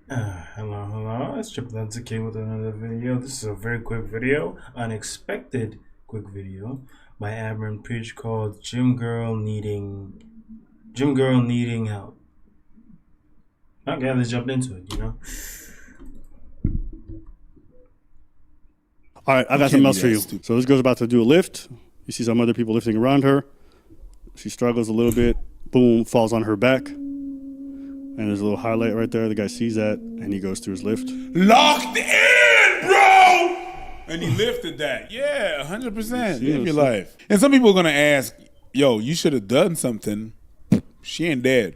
Hello, it's Triple M K with another video. This is a very quick video, unexpected quick video by Abram Preach called Gym Girl Needing Help. Okay, let's jump into it. All right, I got something else for you. So this girl's about to do a lift. You see some other people lifting around her. She struggles a little bit. Boom, falls on her back. And there's a little highlight right there. The guy sees that, and he goes through his lift. Locked in, bro! And he lifted that. Yeah, 100%. Live your life. And some people are going to ask, yo, you should have done something. She ain't dead.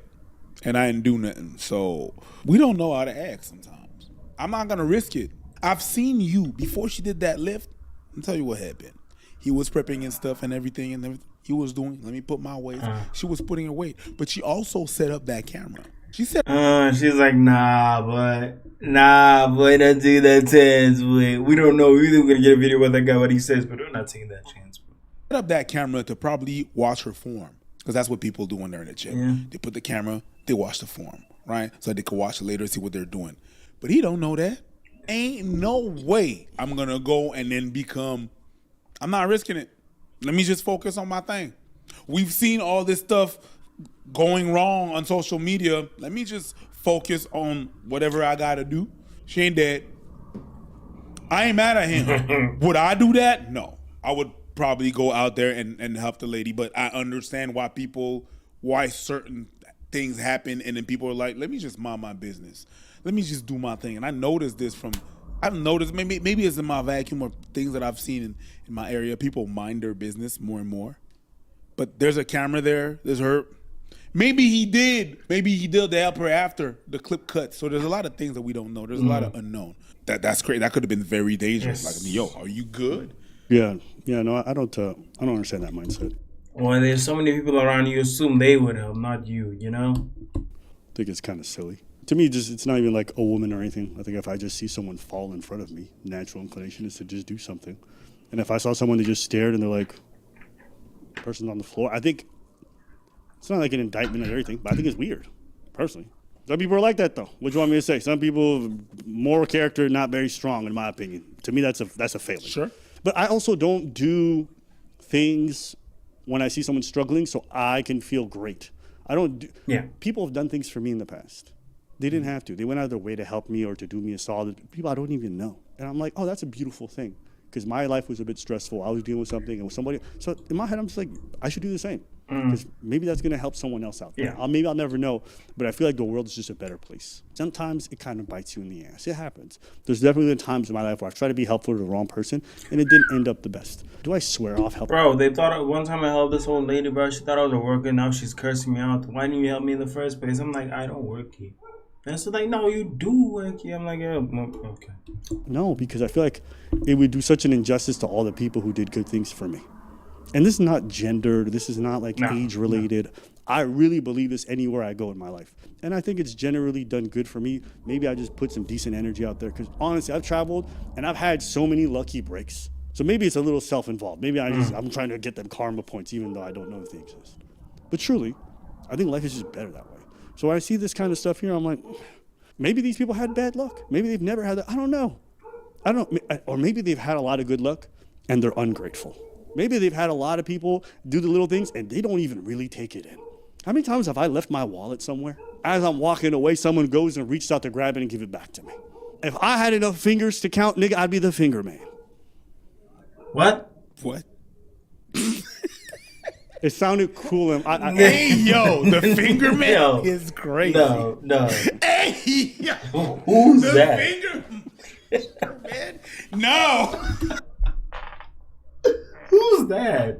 And I didn't do nothing. So we don't know how to act sometimes. I'm not going to risk it. I've seen you before she did that lift. I'll tell you what happened. He was prepping and stuff and everything he was doing. Let me put my weight. She was putting her weight. But she also set up that camera. She said, she's like, nah, boy, don't take that chance, boy. We don't know. We're gonna get a video about that guy, what he says, but we're not taking that chance, bro. Set up that camera to probably watch her form. Because that's what people do when they're in the gym. Yeah. They put the camera, they watch the form, right? So they can watch it later and see what they're doing. But he don't know that. Ain't no way I'm going to go and then I'm not risking it. Let me just focus on my thing. We've seen all this stuff going wrong on social media. Let me just focus on whatever I got to do. She ain't dead. I ain't mad at him. Would I do that? No. I would probably go out there and help the lady, but I understand why certain things happen, and then people are like, let me just mind my business. Let me just do my thing. And I've noticed maybe it's in my vacuum or things that I've seen in my area. People mind their business more and more. But there's a camera there. There's her. Maybe he did to help her after the clip cut. So there's a lot of things that we don't know. There's a lot of unknown. That's crazy. That could have been very dangerous. Yes. Like, yo, are you good? Yeah. No, I don't understand that mindset. Well, there's so many people around you assume they would help, not you, I think it's kind of silly. To me, it's not even like a woman or anything. I think if I just see someone fall in front of me, natural inclination is to just do something. And if I saw someone that just stared and they're like, person's on the floor, I think it's not like an indictment of everything, but I think it's weird, personally. Some people are like that, though. What do you want me to say? Some people, moral character, not very strong, in my opinion. To me, that's a failing. Sure. But I also don't do things when I see someone struggling so I can feel great. I don't do. Yeah. People have done things for me in the past. They didn't have to. They went out of their way to help me or to do me a solid. People I don't even know. And I'm like, oh, that's a beautiful thing. Because my life was a bit stressful. I was dealing with something and with somebody. So in my head, I'm just like, I should do the same. Because maybe that's going to help someone else out there. Yeah. Maybe I'll never know. But I feel like the world is just a better place. Sometimes it kind of bites you in the ass. It happens. There's definitely been times in my life where I've tried to be helpful to the wrong person, and it didn't end up the best. Do I swear off helping? Bro, they thought one time I helped this old lady, bro. She thought I was a worker. Now she's cursing me out. Why didn't you help me in the first place? I'm like, I don't work here. And she's like, no, you do work here. I'm like, yeah, okay. No, because I feel like it would do such an injustice to all the people who did good things for me. And this is not gendered. This is not like age related. No. I really believe this anywhere I go in my life. And I think it's generally done good for me. Maybe I just put some decent energy out there. Because honestly, I've traveled and I've had so many lucky breaks. So maybe it's a little self-involved. Maybe I'm trying to get them karma points even though I don't know if they exist. But truly, I think life is just better that way. So when I see this kind of stuff here, I'm like, maybe these people had bad luck. Maybe they've never had that. I don't know. Or maybe they've had a lot of good luck and they're ungrateful. Maybe they've had a lot of people do the little things and they don't even really take it in. How many times have I left my wallet somewhere? As I'm walking away, someone goes and reaches out to grab it and give it back to me. If I had enough fingers to count, nigga, I'd be the finger man. What? It sounded cool. And hey, yo, the finger man Yo, is crazy. No. Hey, yo. Who's the that? Finger man? No. Who's that?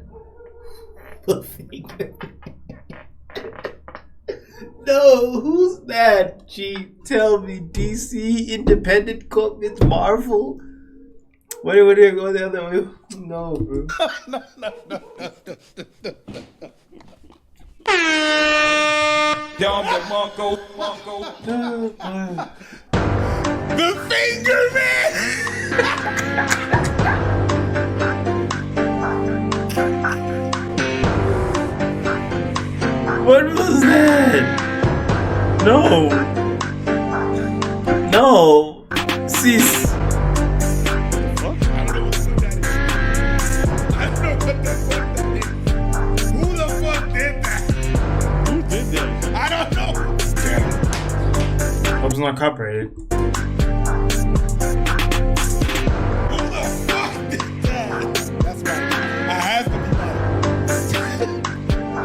The finger. No, who's that? Gee, tell me, DC, Independent Corp, it's Marvel? What do you go the other way? No, bro. No. The finger man. What was that? No. No. Sis. I don't know what the fuck that is. I don't know what the fuck that is. Who the fuck did that? Who did that? I don't know. Damn. Hope it's not copyrighted. Who the fuck did that? That's right. I have to be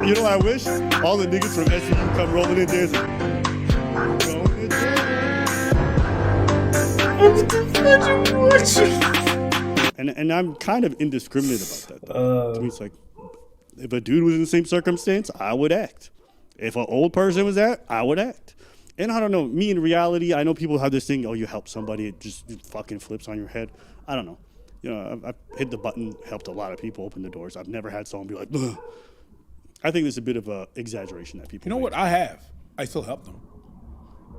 mad. You know what I wish? All the niggas from SCU come rolling in dancing. And I'm kind of indiscriminate about that. To me, it's like, if a dude was in the same circumstance, I would act. If an old person was that, I would act. And I don't know, me in reality, I know people have this thing, oh, you help somebody, it just fucking flips on your head. I don't know. You know, I've hit the button, helped a lot of people open the doors. I've never had someone be like, ugh. I think there's a bit of a exaggeration that people You know make. what? I still help them.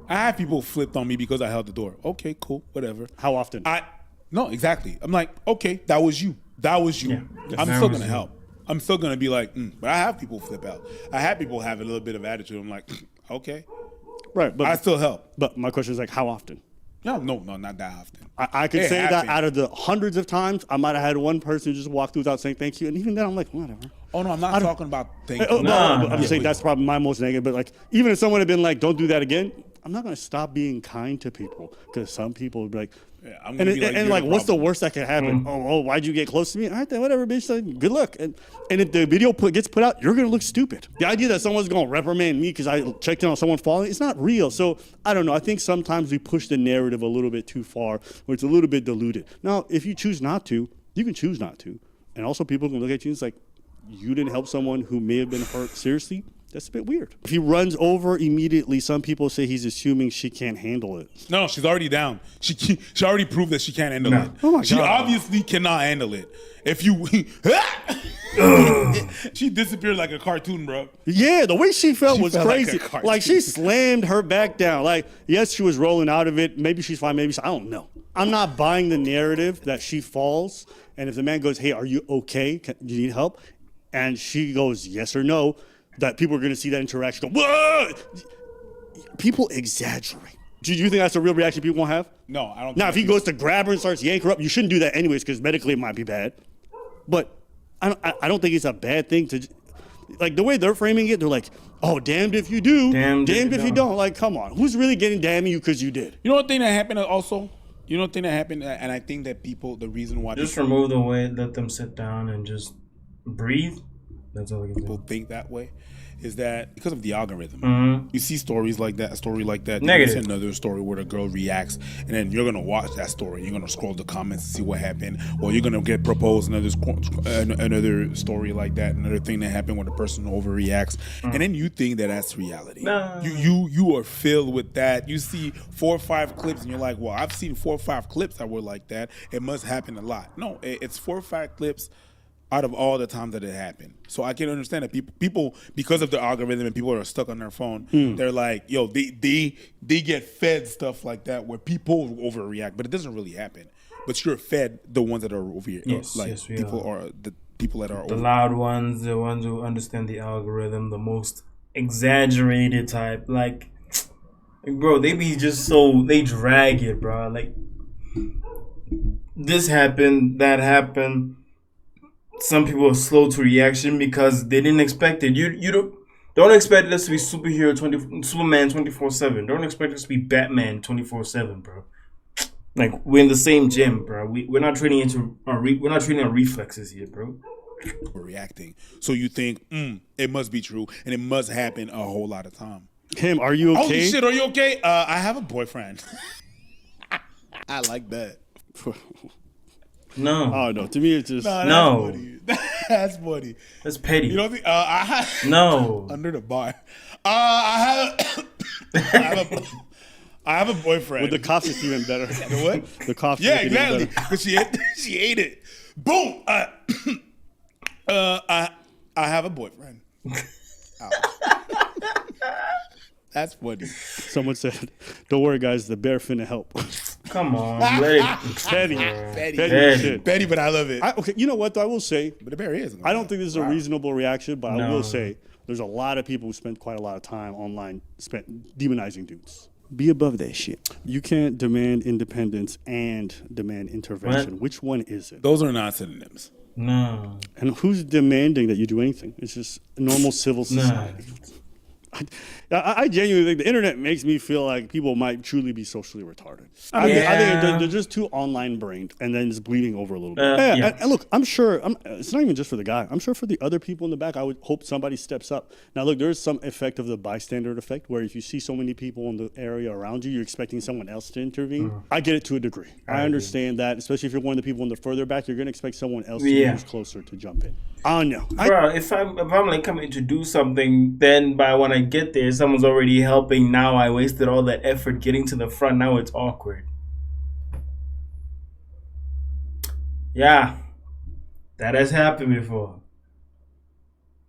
I have people flipped on me because I held the door. Okay, cool, whatever. How often? No, exactly. I'm like, okay, that was you. That was you. Yeah, I'm that still was gonna you. help. I'm still gonna be like, but I have people flip out. I have people have a little bit of attitude. I'm like, okay, Right, but I still help. but my question is like, how often? No, not that often. I could It say that happens. out of the hundreds of times, I might have had one person just walk through without saying thank you, and even then, I'm like, whatever. Oh no, I'm not talking about things. Oh, Nah, no, I'm nah. saying that's probably my most negative. But like, even if someone had been like, "Don't do that again," I'm not gonna stop being kind to people because some people would be like, Yeah, I'm and gonna it- be like, and you're like, the what's the problem. worst that could happen? Oh, why'd you get close to me? All right, then whatever, bitch. Like, good luck. And if the video gets put out, you're gonna look stupid. The idea that someone's gonna reprimand me because I checked in on someone falling, it's not real. So I don't know. I think sometimes we push the narrative a little bit too far, where it's a little bit diluted. Now, if you choose not to, you can choose not to, and also people can look at you and it's like, you didn't help someone who may have been hurt seriously. That's a bit weird. If he runs over immediately, some people say he's assuming she can't handle it. No, she's already down. She already proved that she can't handle No. it. Oh my She God. obviously cannot handle it. If you, she disappeared like a cartoon, bro. Yeah, the way she felt She was felt like a crazy. cartoon. Like she slammed her back down. Like, yes, she was rolling out of it. Maybe she's fine. I don't know. I'm not buying the narrative that she falls. And if the man goes, hey, are you okay? Do you need help? And she goes, yes or no, that people are going to see that interaction go, whoa! People exaggerate. Do you think that's a real reaction people won't have? No, I don't. Now, think if he goes to grab her and starts yanking her up, you shouldn't do that anyways because medically it might be bad. But I don't think it's a bad thing to, like the way they're framing it, they're like, oh, damned if you do, damned if you don't. Like, come on. Who's really getting damn you because you did? You know what thing that happened also? You know what thing that happened? And I think that people, the reason why Just remove the weight, let them sit down and just breathe. That's all I can people do. think that way is that because of the algorithm. Mm-hmm. You see stories like that, a story like that. Negative. You see another story where the girl reacts, and then you're gonna watch that story. You're gonna scroll the comments and see what happened, or you're gonna get proposed another story like that, another thing that happened when the person overreacts, and then you think that that's reality. Nah. You are filled with that. You see 4 or 5 clips, and you're like, well, I've seen 4 or 5 clips that were like that. It must happen a lot. No, it's 4 or 5 clips out of all the times that it happened. So I can understand that people because of the algorithm and people are stuck on their phone, they're like, yo, they get fed stuff like that where people overreact, but it doesn't really happen. But you're fed the ones that are over here. Yes, like yes, we people are the people that are The over. loud ones, the ones who understand the algorithm, the most exaggerated type. Like, bro, they be just so, they drag it, bro. Like, this happened, that happened. Some people are slow to reaction because they didn't expect it. You don't expect us to be Superman 24/7. Don't expect us to be Batman 24/7, bro. Like, we're in the same gym, bro. We're not training into we're not training on reflexes here, bro. Reacting. So you think, it must be true and it must happen a whole lot of time. Kim, are you Oh okay? shit, are you okay? I have a boyfriend. I like that. No, Oh no, to me it's just No. That's funny. that's petty. You don't think I have No. under the bar. I have a boyfriend. with the cops it's even better. The what? The cops Yeah, make it even exactly. better. Because she ate it. Boom. I have a boyfriend. Ouch. That's funny. Someone said, "Don't worry, guys, the bear finna help." Come on, let it. Petty, Petty. petty Petty. shit. Betty, but I love it. Okay, you know what? Though I will say, But the bear is. I don't think this is a reasonable reaction, but I No. will say there's a lot of people who spend quite a lot of time online demonizing dudes. Be above that shit. You can't demand independence and demand intervention. What? Which one is it? Those are not synonyms. No. And who's demanding that you do anything? It's just a normal civil society. I genuinely think the internet makes me feel like people might truly be socially retarded. I think they're just too online brained, and then it's bleeding over a little bit. Yeah. And look, I'm sure it's not even just for the guy. I'm sure for the other people in the back, I would hope somebody steps up. Now, look, there is some effect of the bystander effect, where if you see so many people in the area around you, you're expecting someone else to intervene. I get it to a degree. I understand that, especially if you're one of the people in the further back, you're going to expect someone else who's closer to jump in. I don't know. Bro, if I'm like coming to do something, then by when I get there, someone's already helping. Now I wasted all that effort getting to the front. Now it's awkward. Yeah, that has happened before.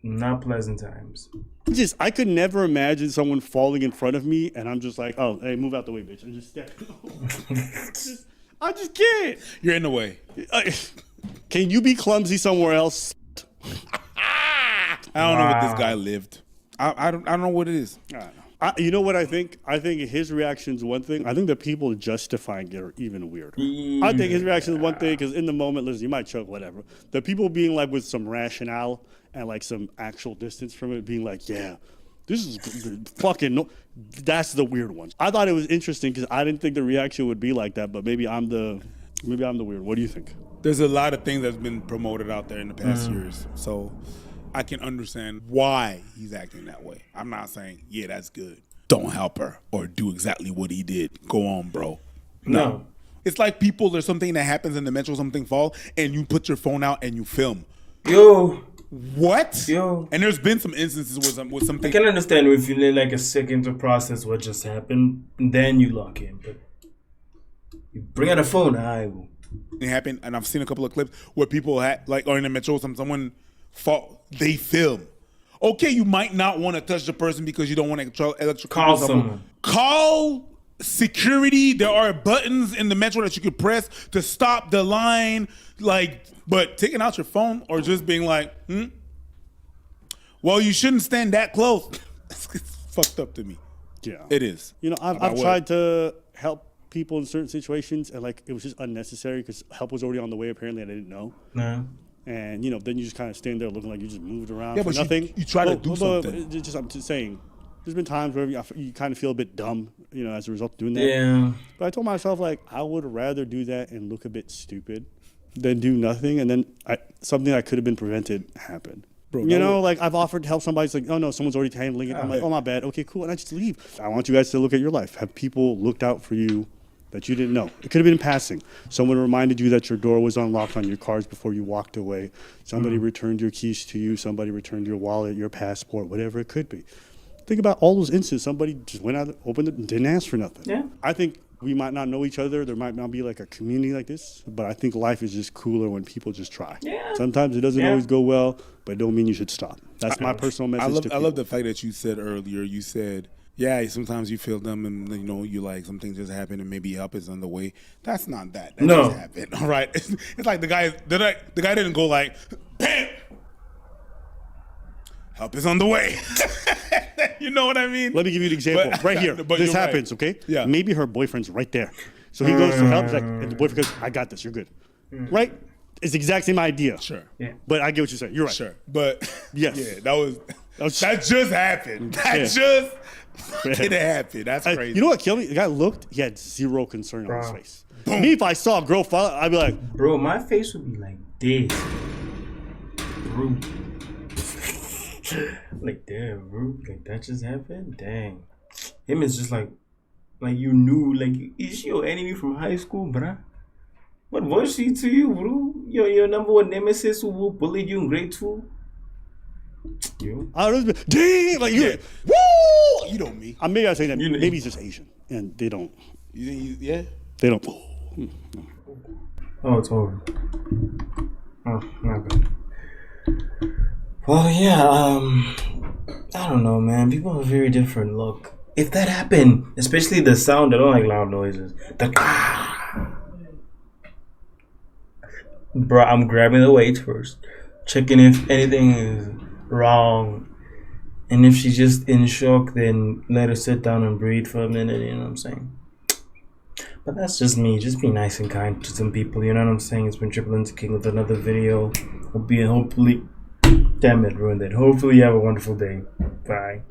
Not pleasant times. I could never imagine someone falling in front of me, and I'm just like, oh, hey, move out the way, bitch, and just step. I just can't. You're in the way. Can you be clumsy somewhere else? I don't know what this guy lived. I don't know what it is. I don't know. You know what I think? I think his reaction is one thing. I think the people justifying it are even weirder. I think his reaction is one thing because in the moment, listen, you might choke, whatever. The people being like with some rationale and like some actual distance from it, being like, yeah, this is fucking no. That's the weird one. I thought it was interesting because I didn't think the reaction would be like that, but maybe I'm the weird. What do you think? There's a lot of things that's been promoted out there in the past years, so I can understand why he's acting that way. I'm not saying, yeah, that's good. Don't help her or do exactly what he did. Go on, bro. No. It's like people, there's something that happens in the metro, something fall, and you put your phone out and you film. Yo. What? Yo. And there's been some instances with something. I can understand if you need like a second to process what just happened, and then you lock in. But you bring out a phone, I will. It happened, and I've seen a couple of clips where people had, like, or in the metro, someone fought, they film. Okay, you might not want to touch the person because you don't want to electrocute. Call someone. Call security. There are buttons in the metro that you could press to stop the line. Like, but taking out your phone or just being like, well, you shouldn't stand that close. It's fucked up to me. Yeah, it is. You know, I've tried to help people in certain situations, and like it was just unnecessary because help was already on the way. Apparently, and I didn't know. No. And you know, then you just kind of stand there looking like you just moved around for nothing. You try to do something. I'm just saying, there's been times where you kind of feel a bit dumb, you know, as a result of doing that. Yeah. But I told myself like I would rather do that and look a bit stupid than do nothing, and then something that could have been prevented happened. Bro, you know, like I've offered to help somebody. It's like, oh no, someone's already handling it. I'm like, oh my bad. Okay, cool, and I just leave. I want you guys to look at your life. Have people looked out for you that you didn't know? It could have been in passing. Someone reminded you that your door was unlocked on your cars before you walked away. Somebody returned your keys to you. Somebody returned your wallet, your passport, whatever it could be. Think about all those instances. Somebody just went out, opened it, and didn't ask for nothing. Yeah. I think we might not know each other. There might not be like a community like this, but I think life is just cooler when people just try. Yeah. Sometimes it doesn't always go well, but it don't mean you should stop. That's my personal message to people. I love the fact that you said earlier, you said, yeah, sometimes you feel dumb and, you know, you like something just happened and maybe help is on the way. That's not that. That just happened. All right. It's like the guy didn't go like, bam, help is on the way. You know what I mean? Let me give you an example. Right here. This happens, okay? Yeah. Maybe her boyfriend's right there. So he goes to help. He's like, and the boyfriend goes, I got this. You're good. Right? It's the exact same idea. Sure. Yeah. But I get what you're saying. You're right. Sure. But yes. Yeah, that just happened. That just fucking happened. That's crazy. You know what killed me? The guy looked, he had zero concern on his face. Boom. Me, if I saw a girl fall, I'd be like, bro, my face would be like this. Bro. Like, damn, bro. Like, that just happened? Dang. Him is just like you knew, like, is she your enemy from high school, bruh? What was she to you, bro? Your number one nemesis who bullied you in grade 2? You? I was dang, like you, woo! You know me. I maybe I say that maybe he's just Asian, and they don't. You think yeah? They don't. Oh, it's over. Oh, my bad. Well, yeah. I don't know, man. People have a very different look. If that happened, especially the sound, I don't like loud noises. Bro, I'm grabbing the weights first, checking if anything is wrong, And if she's just in shock, then let her sit down and breathe for a minute, you know what I'm saying? But that's just me. Just be nice and kind to some people, you know what I'm saying? It's been Triple Into King with another video. Hopefully, damn it, ruined it. Hopefully you have a wonderful day. Bye.